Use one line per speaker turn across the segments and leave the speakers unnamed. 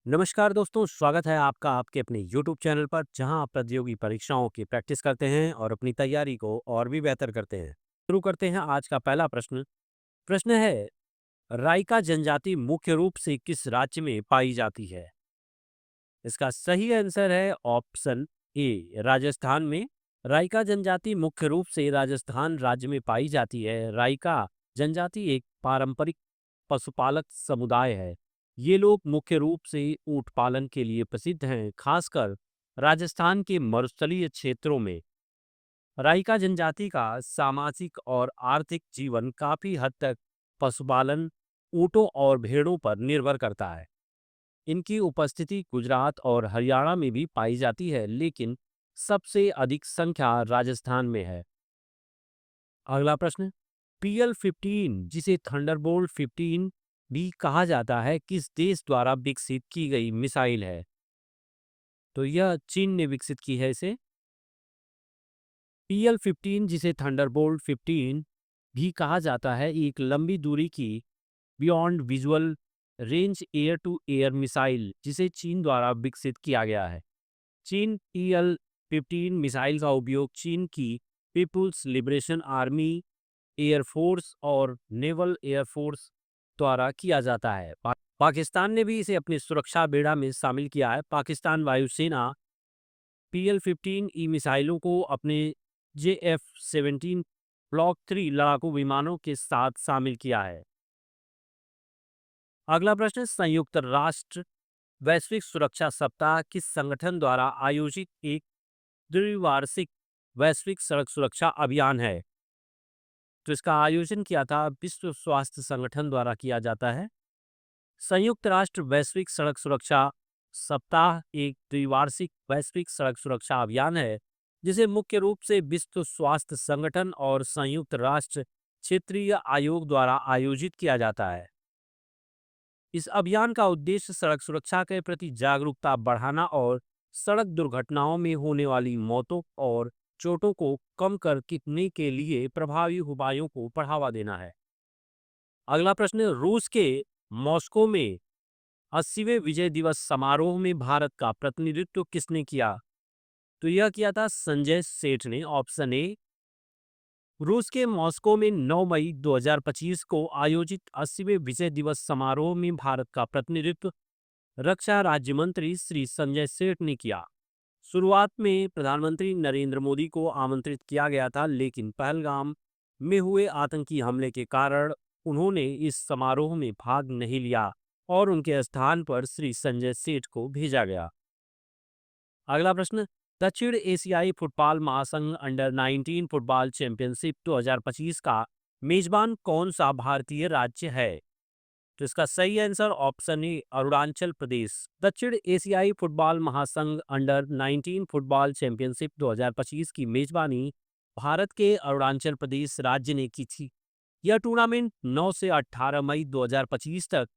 नमस्कार दोस्तों, स्वागत है आपका आपके अपने YouTube चैनल पर जहां आप प्रतियोगी परीक्षाओं की प्रैक्टिस करते हैं और अपनी तैयारी को और भी बेहतर करते हैं। शुरू करते हैं आज का पहला प्रश्न। प्रश्न है, राइका जनजाति मुख्य रूप से किस राज्य में पाई जाती है? इसका सही आंसर है ऑप्शन ए, राजस्थान में। राइका जनजाति मुख्य रूप से राजस्थान राज्य में पाई जाती है। राइका जनजाति एक पारंपरिक पशुपालक समुदाय है। ये लोग मुख्य रूप से ऊंट पालन के लिए प्रसिद्ध हैं, खासकर राजस्थान के मरुस्थलीय क्षेत्रों में। राइका जनजाति का सामाजिक और आर्थिक जीवन काफी हद तक पशुपालन, ऊंटों और भेड़ों पर निर्भर करता है। इनकी उपस्थिति गुजरात और हरियाणा में भी पाई जाती है, लेकिन सबसे अधिक संख्या राजस्थान में है। अगला प्रश्न, PL-15 जिसे थंडरबोल्ट 15 भी कहा जाता है, किस देश द्वारा विकसित की गई मिसाइल है? तो यह चीन ने विकसित की है इसे। PL-15 जिसे थंडरबोल्ट 15 भी कहा जाता है, एक लंबी दूरी की beyond visual range air to air missile जिसे चीन द्वारा विकसित किया गया है। चीन PL-15 मिसाइल का उपयोग चीन की पीपुल्स लिबरेशन आर्मी, एयरफोर्स और नेवल एयरफोर्स द्वारा किया जाता है। पाकिस्तान ने भी इसे अपनी सुरक्षा बेड़ा में शामिल किया है। पाकिस्तान वायुसेना PL-15E मिसाइलों को अपने JF-17 ब्लॉक 3 लड़ाकू विमानों के साथ शामिल किया है। अगला प्रश्न, संयुक्त राष्ट्र वैश्विक सुरक्षा सप्ताह किस संगठन द्वारा आयोजित एक द्विवार्षिक वैश्विक सड़क सुरक्षा अभियान है? तो इसका आयोजन किया था विश्व स्वास्थ्य संगठन द्वारा किया जाता है। संयुक्त राष्ट्र वैश्विक सड़क सुरक्षा सप्ताह एक द्विवार्षिक वैश्विक सड़क सुरक्षा अभियान है, जिसे मुख्य रूप से विश्व स्वास्थ्य संगठन और संयुक्त राष्ट्र क्षेत्रीय आयोग द्वारा आयोजित किया जाता है। इस अभियान का उद्देश्य सड़क सुरक्षा के प्रति जागरूकता बढ़ाना और सड़क दुर्घटनाओं में होने वाली मौतों और चोटों को कम करने के लिए प्रभावी उपायों को बढ़ावा देना है। अगला प्रश्न, रूस के मॉस्को में 80वें विजय दिवस समारोह में भारत का प्रतिनिधित्व किसने किया? तो यह किया था संजय सेठ ने। Option A. रूस के मॉस्को में 9 मई 2025 को आयोजित 80वें विजय दिवस समारोह में भारत का प्रतिनिधित्व रक्षा राज्य मंत्री श्री संजय सेठ ने किया। शुरुआत में प्रधानमंत्री नरेंद्र मोदी को आमंत्रित किया गया था, लेकिन पहलगाम में हुए आतंकी हमले के कारण उन्होंने इस समारोह में भाग नहीं लिया और उनके स्थान पर श्री संजय सेठ को भेजा गया। अगला प्रश्न, दक्षिण एशियाई फुटबॉल महासंघ अंडर 19 फुटबॉल चैंपियनशिप 2025 का मेजबान कौन सा भारतीय राज्य है? तो इसका सही answer option A, Arunachal Pradesh. दक्षिण एशियाई फुटबॉल महासंघ अंडर 19 फुटबॉल चैंपियनशिप 2025 की मेजबानी भारत के अरुणाचल प्रदेश राज्य ने की थी। यह टूर्नामेंट 9 से 18 मई 2025 तक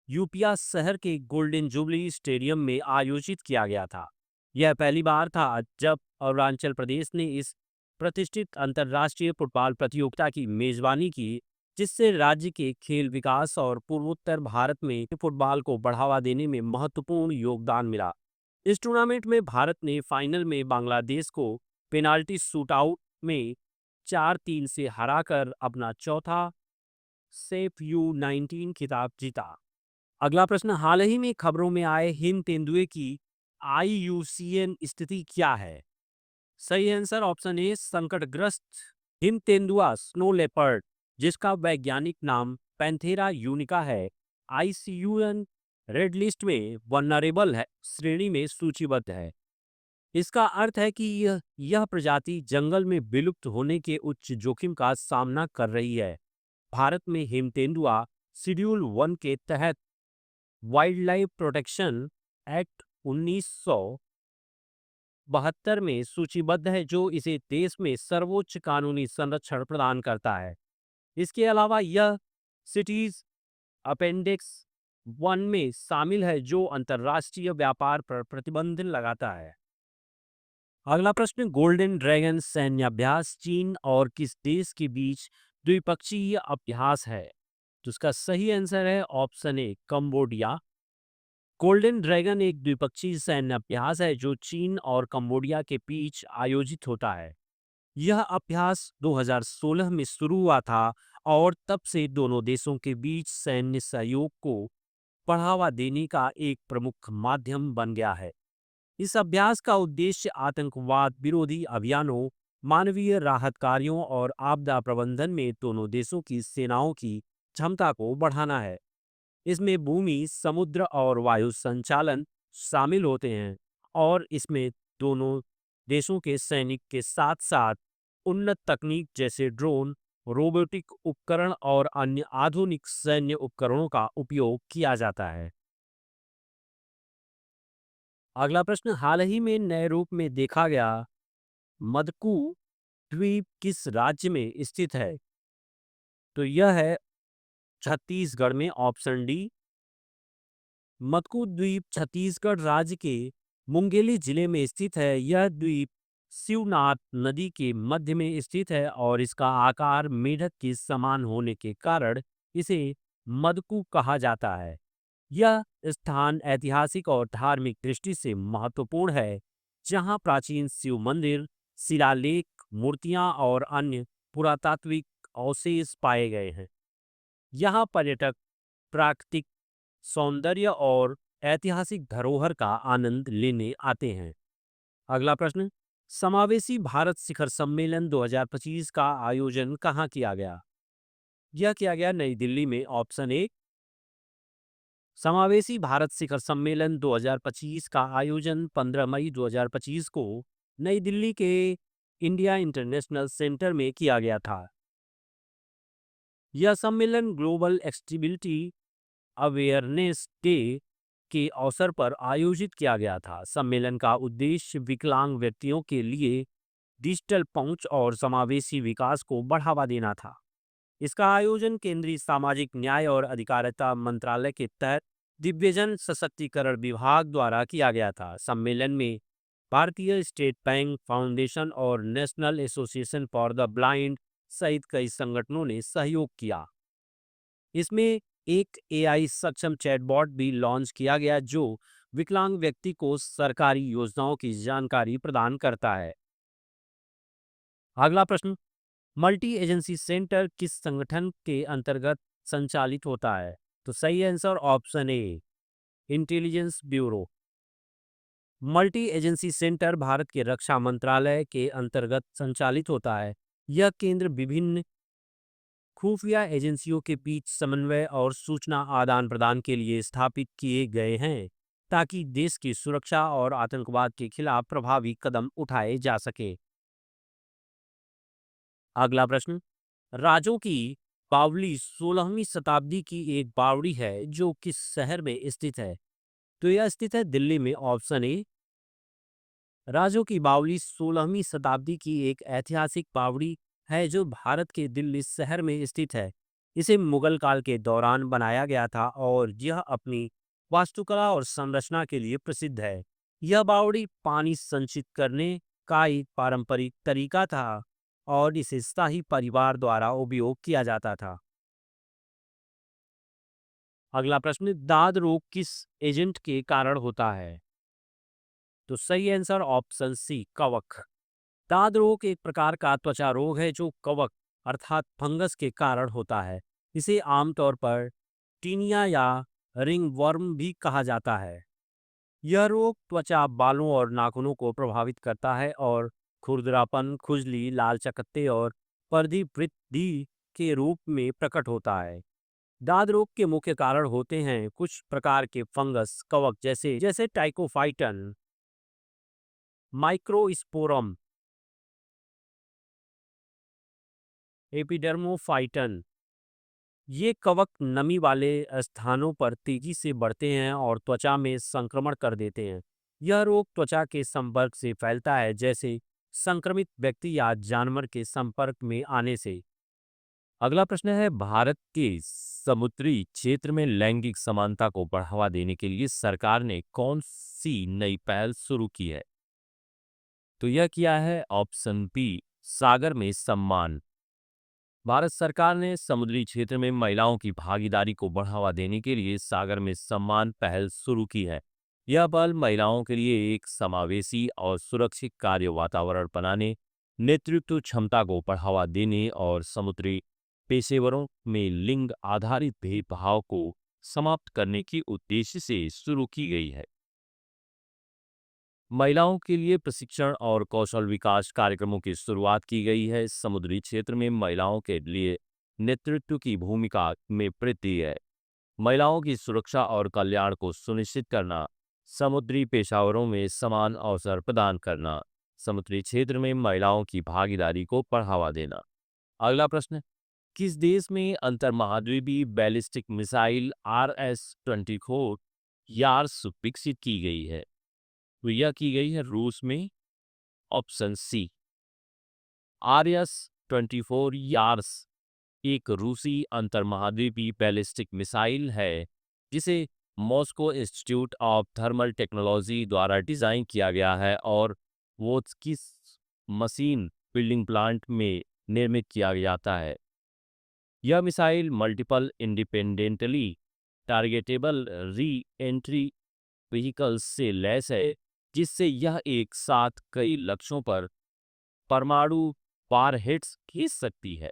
यूपिया शहर के गोल्डन जुबली स्टेडियम में आयोजित किया गया था। यह पहली बार था जब अरुणाचल प्रदेश ने इस प्रतिष्ठित अंतर्राष्ट्रीय फुटबॉल प्रतियोगिता की मेजबानी की, जिससे राज्य के खेल विकास और पूर्वोत्तर भारत में फुटबॉल को बढ़ावा देने में महत्वपूर्ण योगदान मिला। इस टूर्नामेंट में भारत ने फाइनल में बांग्लादेश को पेनाल्टी शूटआउट में 4-3 से हराकर अपना चौथा सेफ U19 खिताब जीता। अगला प्रश्न, हाल ही में खबरों में आए हिम तेंदुए की IUCN स्थिति क्या है? सही आंसर ऑप्शन ए, संकटग्रस्त। हिम तेंदुआ स्नो लेपर्ड, जिसका वैज्ञानिक नाम पैंथेरा यूनिका है, IUCN रेड लिस्ट में वनरेबल है श्रेणी में सूचीबद्ध है। इसका अर्थ है कि यह प्रजाति जंगल में विलुप्त होने के उच्च जोखिम का सामना कर रही है। भारत में हिम तेंदुआ शेड्यूल 1 के तहत वाइल्ड लाइफ प्रोटेक्शन एक्ट 1972 में सूचीबद्ध है, जो इसे देश में सर्वोच्च कानूनी संरक्षण प्रदान करता है। इसके अलावा यह सिटीज अपेंडिक्स 1 में शामिल है, जो अंतर्राष्ट्रीय व्यापार पर प्रतिबंध लगाता है। अगला प्रश्न, गोल्डन ड्रैगन सैन्य अभ्यास चीन और किस देश के बीच द्विपक्षीय अभ्यास है? तो इसका सही आंसर है option A, Cambodia. Golden dragon एक द्विपक्षीय सैन्य अभ्यास है जो चीन और कंबोडिया के बीच आयोजित होता है। यह अभ्यास 2016 में शुरू हुआ था और तब से दोनों देशों के बीच सैन्य सहयोग को बढ़ावा देने का एक प्रमुख माध्यम बन गया है। इस अभ्यास का उद्देश्य आतंकवाद विरोधी अभियानों, मानवीय राहत कार्यों और आपदा प्रबंधन में दोनों देशों की सेनाओं की क्षमता को बढ़ाना है। इसमें भूमि, समुद्र और वायु संचालन शामिल होते हैं और इसमें दोनों देशों के सैनिक के साथ-साथ उन्नत तकनीक जैसे ड्रोन, रोबोटिक उपकरण और अन्य आधुनिक सैन्य उपकरणों का उपयोग किया जाता है। अगला प्रश्न, हाल ही में नए रूप में देखा गया मदकू द्वीप किस राज्य में स्थित है? तो यह है छत्तीसगढ़ में, ऑप्शन डी। मदकू द्वीप छत्तीसगढ़ राज्य के मुंगेली जिले में स्थित है। यह द्वीप शिवनाथ नदी के मध्य में स्थित है और इसका आकार मेढक के समान होने के कारण इसे मदकू कहा जाता है। यह स्थान ऐतिहासिक और धार्मिक दृष्टि से महत्वपूर्ण है, जहां प्राचीन शिव मंदिर, शिलालेख, मूर्तियां और अन्य पुरातात्विक अवशेष पाए गए हैं। यहाँ पर्यटक प्राकृतिक सौंदर्य और ऐतिहासिक धरोहर का आनंद लेने आते हैं। अगला प्रश्न, समावेशी भारत शिखर सम्मेलन 2025 का आयोजन कहाँ किया गया? यह किया गया नई दिल्ली में, ऑप्शन ए। समावेशी भारत शिखर सम्मेलन 2025 का आयोजन 15 मई 2025 को नई दिल्ली के इंडिया इंटरनेशनल सेंटर में किया गया था। यह सम्मेलन ग्लोबल एक्सेसिबिलिटी अवेयरनेस डे के अवसर पर आयोजित किया गया था। सम्मेलन का उद्देश्य विकलांग व्यक्तियों के लिए डिजिटल पहुंच और समावेशी विकास को बढ़ावा देना था। इसका आयोजन केंद्रीय सामाजिक न्याय और अधिकारिता मंत्रालय के तहत दिव्यजन सशक्तिकरण विभाग द्वारा किया गया था। सम्मेलन में भारतीय स्टेट बैंक फाउंडेशन और national association for the blind सहित कई संगठनों ने सहयोग किया। इसमें एक एआई सक्षम चैटबॉट भी लॉन्च किया गया जो विकलांग व्यक्ति को सरकारी योजनाओं की जानकारी प्रदान करता है। अगला प्रश्न, मल्टी एजेंसी सेंटर किस संगठन के अंतर्गत संचालित होता है? तो सही answer option A, intelligence bureau. Multi agency centre Bharat के रक्षा मंत्रालय के अंतर्गत संचालित होता है। यह केंद्र विभिन्न खुफिया एजेंसियों के बीच समन्वय और सूचना आदान प्रदान के लिए स्थापित किए गए हैं, ताकि देश की सुरक्षा और आतंकवाद के खिलाफ प्रभावी कदम उठाए जा सके। अगला प्रश्न, राजों की बावली 16वीं शताब्दी की एक बावड़ी है जो किस शहर में स्थित है? तो यह स्थित है दिल्ली में, ऑप्शन ए। राजों की बावली 16वीं शताब्दी की एक ऐतिहासिक बावड़ी है जो भारत के दिल्ली शहर में स्थित है। इसे मुगल काल के दौरान बनाया गया था और यह अपनी वास्तुकला और संरचना के लिए प्रसिद्ध है। यह बावड़ी पानी संचित करने का एक पारंपरिक तरीका था और इसे शाही परिवार द्वारा उपयोग किया जाता था। अगला प्रश्न, दाद रोग किस एजेंट के कारण होता है? तो सही आंसर ऑप्शन सी, कवक। दाद रोग एक प्रकार का त्वचा रोग है जो कवक अर्थात फंगस के कारण होता है। इसे आमतौर पर टीनिया या रिंगवर्म भी कहा जाता है। यह रोग त्वचा, बालों और नाखूनों को प्रभावित करता है और खुरदरापन, खुजली, लाल चकत्ते और परिधि वृद्धि के रूप में प्रकट होता है। दाद रोग के मुख्य कारण होते हैं कुछ प्रकार के फंगस, कवक जैसे जैसे टाइकोफाइटन, माइक्रोस्पोरम, एपिडर्मोफाइटन। ये कवक नमी वाले स्थानों पर तेजी से बढ़ते हैं और त्वचा में संक्रमण कर देते हैं। यह रोग त्वचा के संपर्क से फैलता है, जैसे संक्रमित व्यक्ति या जानवर के संपर्क में आने से। अगला प्रश्न है, भारत के समुद्री क्षेत्र में लैंगिक समानता को बढ़ावा देने के लिए सरकार ने कौन सी नई पहल शुरू की है? तो यह किया है ऑप्शन बी, सागर में सम्मान। भारत सरकार ने समुद्री क्षेत्र में महिलाओं की भागीदारी को बढ़ावा देने के लिए सागर में सम्मान पहल शुरू की है। यह पहल महिलाओं के लिए एक समावेशी और सुरक्षित कार्य वातावरण बनाने, नेतृत्व क्षमता को बढ़ावा देने और समुद्री पेशेवरों में लिंग आधारित भेदभाव को समाप्त करने के उद्देश्य से शुरू की गई है। महिलाओं के लिए प्रशिक्षण और कौशल विकास कार्यक्रमों की शुरुआत की गई है। समुद्री क्षेत्र में महिलाओं के लिए नेतृत्व की भूमिका में वृद्धि है। महिलाओं की सुरक्षा और कल्याण को सुनिश्चित करना, समुद्री पेशेवरों में समान अवसर प्रदान करना, समुद्री क्षेत्र में महिलाओं की भागीदारी को बढ़ावा देना। अगला प्रश्न, किस देश में अंतर्महाद्वीपीय बैलिस्टिक मिसाइल RS-24 यार्स विकसित की गई है? तो यह की गई है रूस में। ऑप्शन सी। RS-24 यार्स एक रूसी अंतर्महाद्वीपीय बैलिस्टिक मिसाइल है जिसे Moscow institute of thermal technology द्वारा डिजाइन किया गया है और वोत्स्कीस मशीन बिल्डिंग प्लांट में निर्मित किया जाता है। यह missile multiple independently targetable re entry vehicles से लैस है, जिससे यह एक साथ कई लक्ष्यों पर परमाणु वारहेड्स खींच सकती है।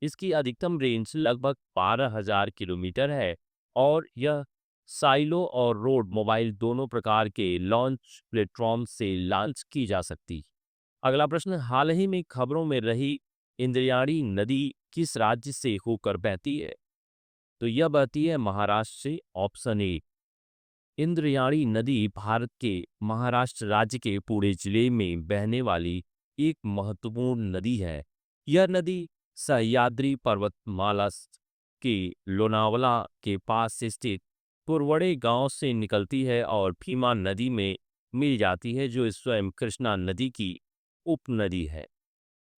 इसकी अधिकतम रेंज लगभग 12,000 किलोमीटर है और यह साइलो और रोड मोबाइल दोनों प्रकार के लॉन्च प्लेटफॉर्म से लॉन्च की जा सकती। अगला प्रश्न, हाल ही में खबरों में रही इंद्रायणी नदी किस राज्य से होकर बहती है? तो यह बहती है महाराष्ट्र से। Option A. इंद्रायणी नदी भारत के महाराष्ट्र राज्य के पुणे जिले में बहने वाली एक महत्वपूर्ण नदी है। यह नदी सह्याद्री पर्वतमाला के लोनावला के पास स्थित पुरवड़े गांव से निकलती है और भीमा नदी में मिल जाती है, जो स्वयं कृष्णा नदी की उपनदी है।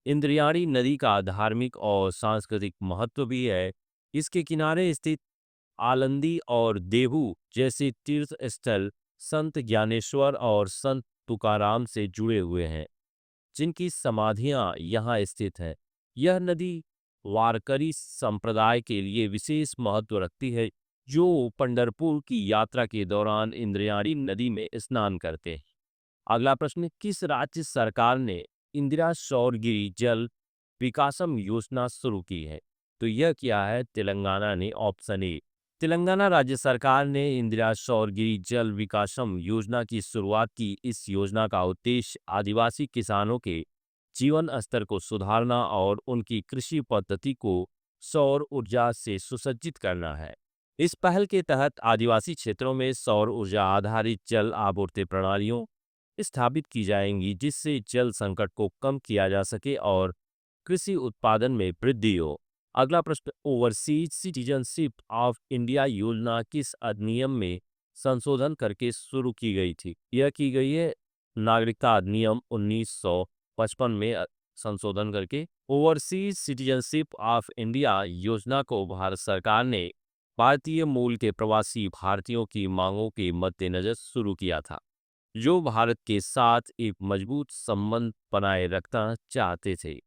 इंद्रायणी नदी का धार्मिक और सांस्कृतिक महत्व भी है। इसके किनारे स्थित आलंदी और देहू जैसे तीर्थ स्थल संत ज्ञानेश्वर और संत तुकाराम से जुड़े हुए हैं, जिनकी समाधियां यहाँ स्थित हैं। यह नदी वारकरी संप्रदाय के लिए विशेष महत्व रखती है, जो पंढरपुर की यात्रा के दौरान इंद्रायणी नदी में स्नान करते हैं। अगला प्रश्न, किस राज्य सरकार ने इंदिरा सौरगिरी जल विकासम योजना शुरू की है? तो यह क्या है? तेलंगाना ने। Option A. तेलंगाना राज्य सरकार ने इंदिरा सौरगिरी जल विकासम योजना की शुरुआत की। इस योजना का उद्देश्य आदिवासी किसानों के जीवन स्तर को सुधारना और उनकी कृषि पद्धति को सौर ऊर्जा से सुसज्जित करना है। इस पहल के तहत आदिवासी क्षेत्रों में सौर ऊर्जा आधारित जल आपूर्ति प्रणालियों स्थापित की जाएंगी, जिससे जल संकट को कम किया जा सके और कृषि उत्पादन में वृद्धि हो। अगला प्रश्न, ओवरसीज सिटीजनशिप ऑफ इंडिया योजना किस अधिनियम में संशोधन करके शुरू की गई थी? यह की गई है नागरिकता अधिनियम 1955 में संशोधन करके। ओवरसीज सिटीजनशिप ऑफ इंडिया योजना को भारत सरकार ने भारतीय मूल के प्रवासी भारतीयों की मांगों के मद्देनजर शुरू किया था, जो भारत के साथ एक मजबूत संबंध बनाए रखना चाहते थे।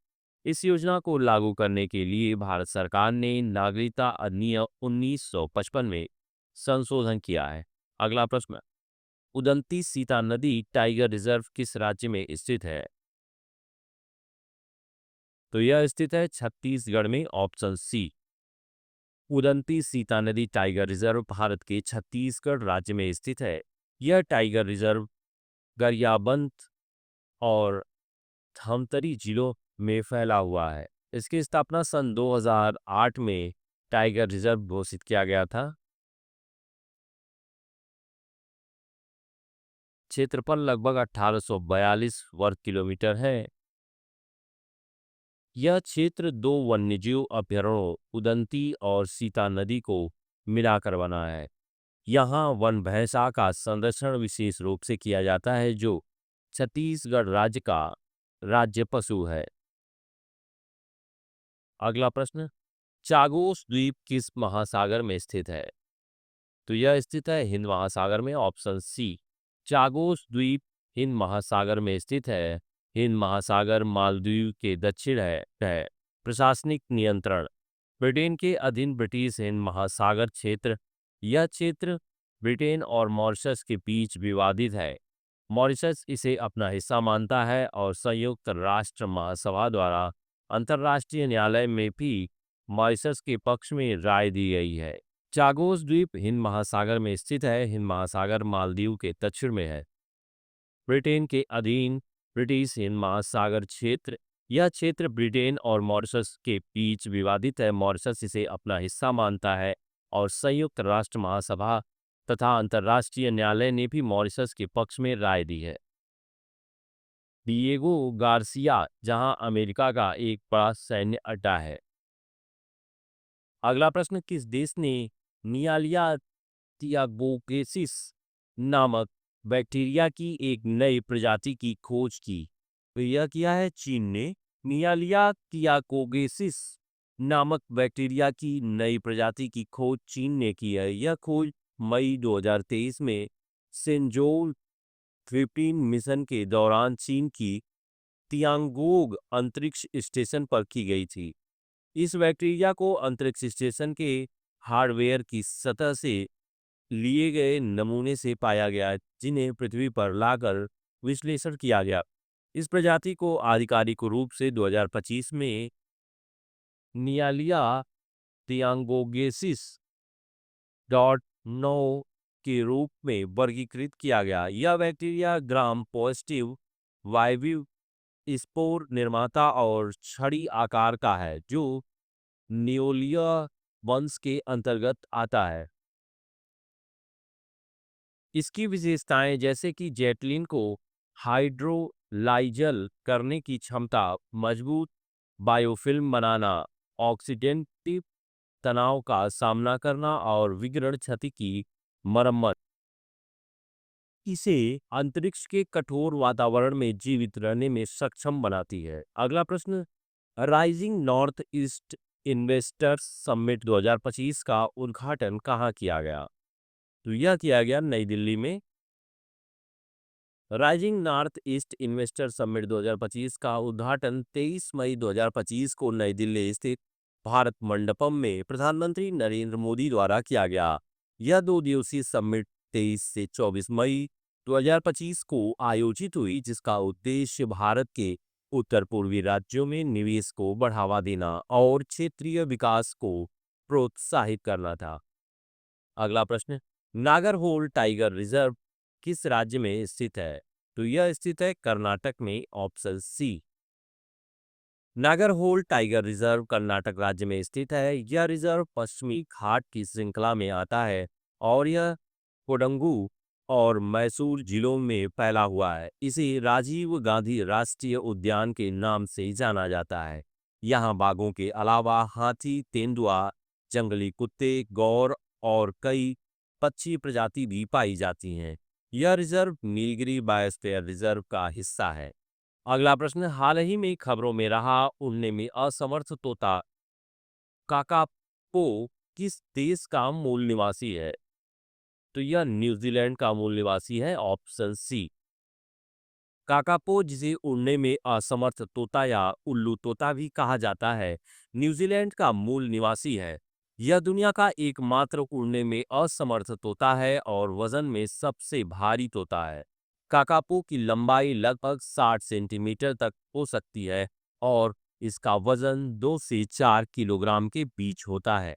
इस योजना को लागू करने के लिए भारत सरकार ने नागरिकता अधिनियम 1955 में संशोधन किया है। अगला प्रश्न, उदंती सीता नदी टाइगर रिजर्व किस राज्य में स्थित है? तो यह स्थित है छत्तीसगढ़ में। ऑप्शन सी। उदंती सीता नदी टाइगर रिजर्व भारत के छत्तीसगढ़ राज्य में स्थित है। यह टाइगर रिजर्व गरियाबंद और धमतरी जिलों में फैला हुआ है। इसकी स्थापना सन 2008 में टाइगर रिजर्व घोषित किया गया था। क्षेत्रफल लगभग 1842 वर्ग किलोमीटर है। यह क्षेत्र दो वन्यजीव अभयारण्यों उदंती और सीता नदी को मिलाकर बना है। यहाँ वन भैंसा का संरक्षण विशेष रूप से किया जाता है, जो छत्तीसगढ़ राज्य का राज्य पशु है। अगला प्रश्न, चागोस द्वीप किस महासागर में स्थित है? तो यह स्थित है हिंद महासागर में। ऑप्शन सी। चागोस द्वीप हिंद महासागर में स्थित है। हिंद महासागर मालदीव के दक्षिण है। प्रशासनिक नियंत्रण। ब्रिटेन के अधीन ब्रिटिश हिंद महासागर क्षेत्र। यह क्षेत्र ब्रिटेन और मॉरिशस के बीच विवादित है। मॉरिशस इसे अपना हिस्सा मानता है और संयुक्त राष्ट्र महासभा द्वारा अंतर्राष्ट्रीय न्यायालय में भी मॉरिशस के पक्ष में राय दी गई है। चागोस द्वीप हिंद महासागर में स्थित है। हिंद महासागर मालदीव के दक्षिण में है। ब्रिटेन के अधीन ब्रिटिश हिंद महासागर क्षेत्र। यह क्षेत्र ब्रिटेन और मॉरिशस के बीच विवादित है। मॉरिशस इसे अपना हिस्सा मानता है और संयुक्त राष्ट्र महासभा तथा अंतर्राष्ट्रीय न्यायालय ने भी मॉरिशस के पक्ष में राय दी है। डिएगो गार्सिया, जहां अमेरिका का एक बड़ा सैन्य अड्डा है। अगला प्रश्न, किस देश ने नियालिया थियागोगेसिस नामक बैक्टीरिया की एक नई प्रजाति की खोज की? तो यह किया है चीन ने। नियालिया थियागोगेसिस नामक बैक्टीरिया की नई प्रजाति की खोज चीन ने की है। यह खोज मई 2023 में सेंजोउ 15 मिशन के दौरान चीन की तियांगोग अंतरिक्ष स्टेशन पर की गई थी। इस बैक्टीरिया को अंतरिक्ष स्टेशन के हार्डवेयर की सतह से लिए गए नमूने से पाया गया, जिन्हें पृथ्वी पर लाकर विश्लेषण किया गया। इस प्रजाति को आधिकारिक रूप से 2025 में नियालिया थियांगोगेसिस डॉट नो के रूप में वर्गीकृत किया गया। यह बैक्टीरिया ग्राम पॉजिटिव वायवीय स्पोर निर्माता और छड़ी आकार का है, जो नियोलिया वंश के अंतर्गत आता है। इसकी विशेषताएं जैसे कि जेटलिन को हाइड्रोलाइजल करने की क्षमता, मजबूत बायोफिल्म बनाना, ऑक्सीडेंटिव तनाव का सामना करना और विकिरण क्षति की मरम्मत, इसे अंतरिक्ष के कठोर वातावरण में जीवित रहने में सक्षम बनाती है। अगला प्रश्न, rising north east investors summit 2025 का उद्घाटन कहाँ किया गया? तो यह किया गया नई दिल्ली में। Rising north east investor summit 2025 का उद्घाटन 23 मई 2025 को नई दिल्ली स्थित भारत मंडपम में प्रधानमंत्री नरेंद्र मोदी द्वारा किया गया। यह 2 दिवसीय समिट 23 से 24 मई 2025 को आयोजित हुई, जिसका उद्देश्य भारत के उत्तर पूर्वी राज्यों में निवेश को बढ़ावा देना और क्षेत्रीय विकास को प्रोत्साहित करना था। अगला प्रश्न, नागरहोल टाइगर रिजर्व किस राज्य में स्थित है? तो यह स्थित है कर्नाटक में, option C. Nagarhole tiger reserve Karnataka राज्य में स्थित है। यह रिजर्व पश्चिमी घाट की श्रृंखला में आता है और यह कोडंगू और मैसूर जिलों में फैला हुआ है। इसे राजीव गांधी राष्ट्रीय उद्यान के नाम से जाना जाता है। यहाँ बाघों के अलावा हाथी, तेंदुआ, जंगली कुत्ते, गौर और कई पक्षी प्रजाति भी पाई जाती हैं। यह रिजर्व नीलगिरी बायोस्फीयर रिजर्व का हिस्सा है। अगला प्रश्न, हाल ही में खबरों में रहा उड़ने में असमर्थ तोता काकापो किस देश का मूल निवासी है? तो यह न्यूजीलैंड का मूल निवासी है, ऑप्शन सी। काकापो, जिसे उड़ने में असमर्थ तोता या उल्लू तोता भी कहा जाता है, न्यूजीलैंड का मूल निवासी है। यह दुनिया का एकमात्र उड़ने में असमर्थ तोता है और वजन में सबसे भारी तोता है। काकापो की लंबाई लगभग 60 सेंटीमीटर तक हो सकती है और इसका वजन 2 से 4 किलोग्राम के बीच होता है।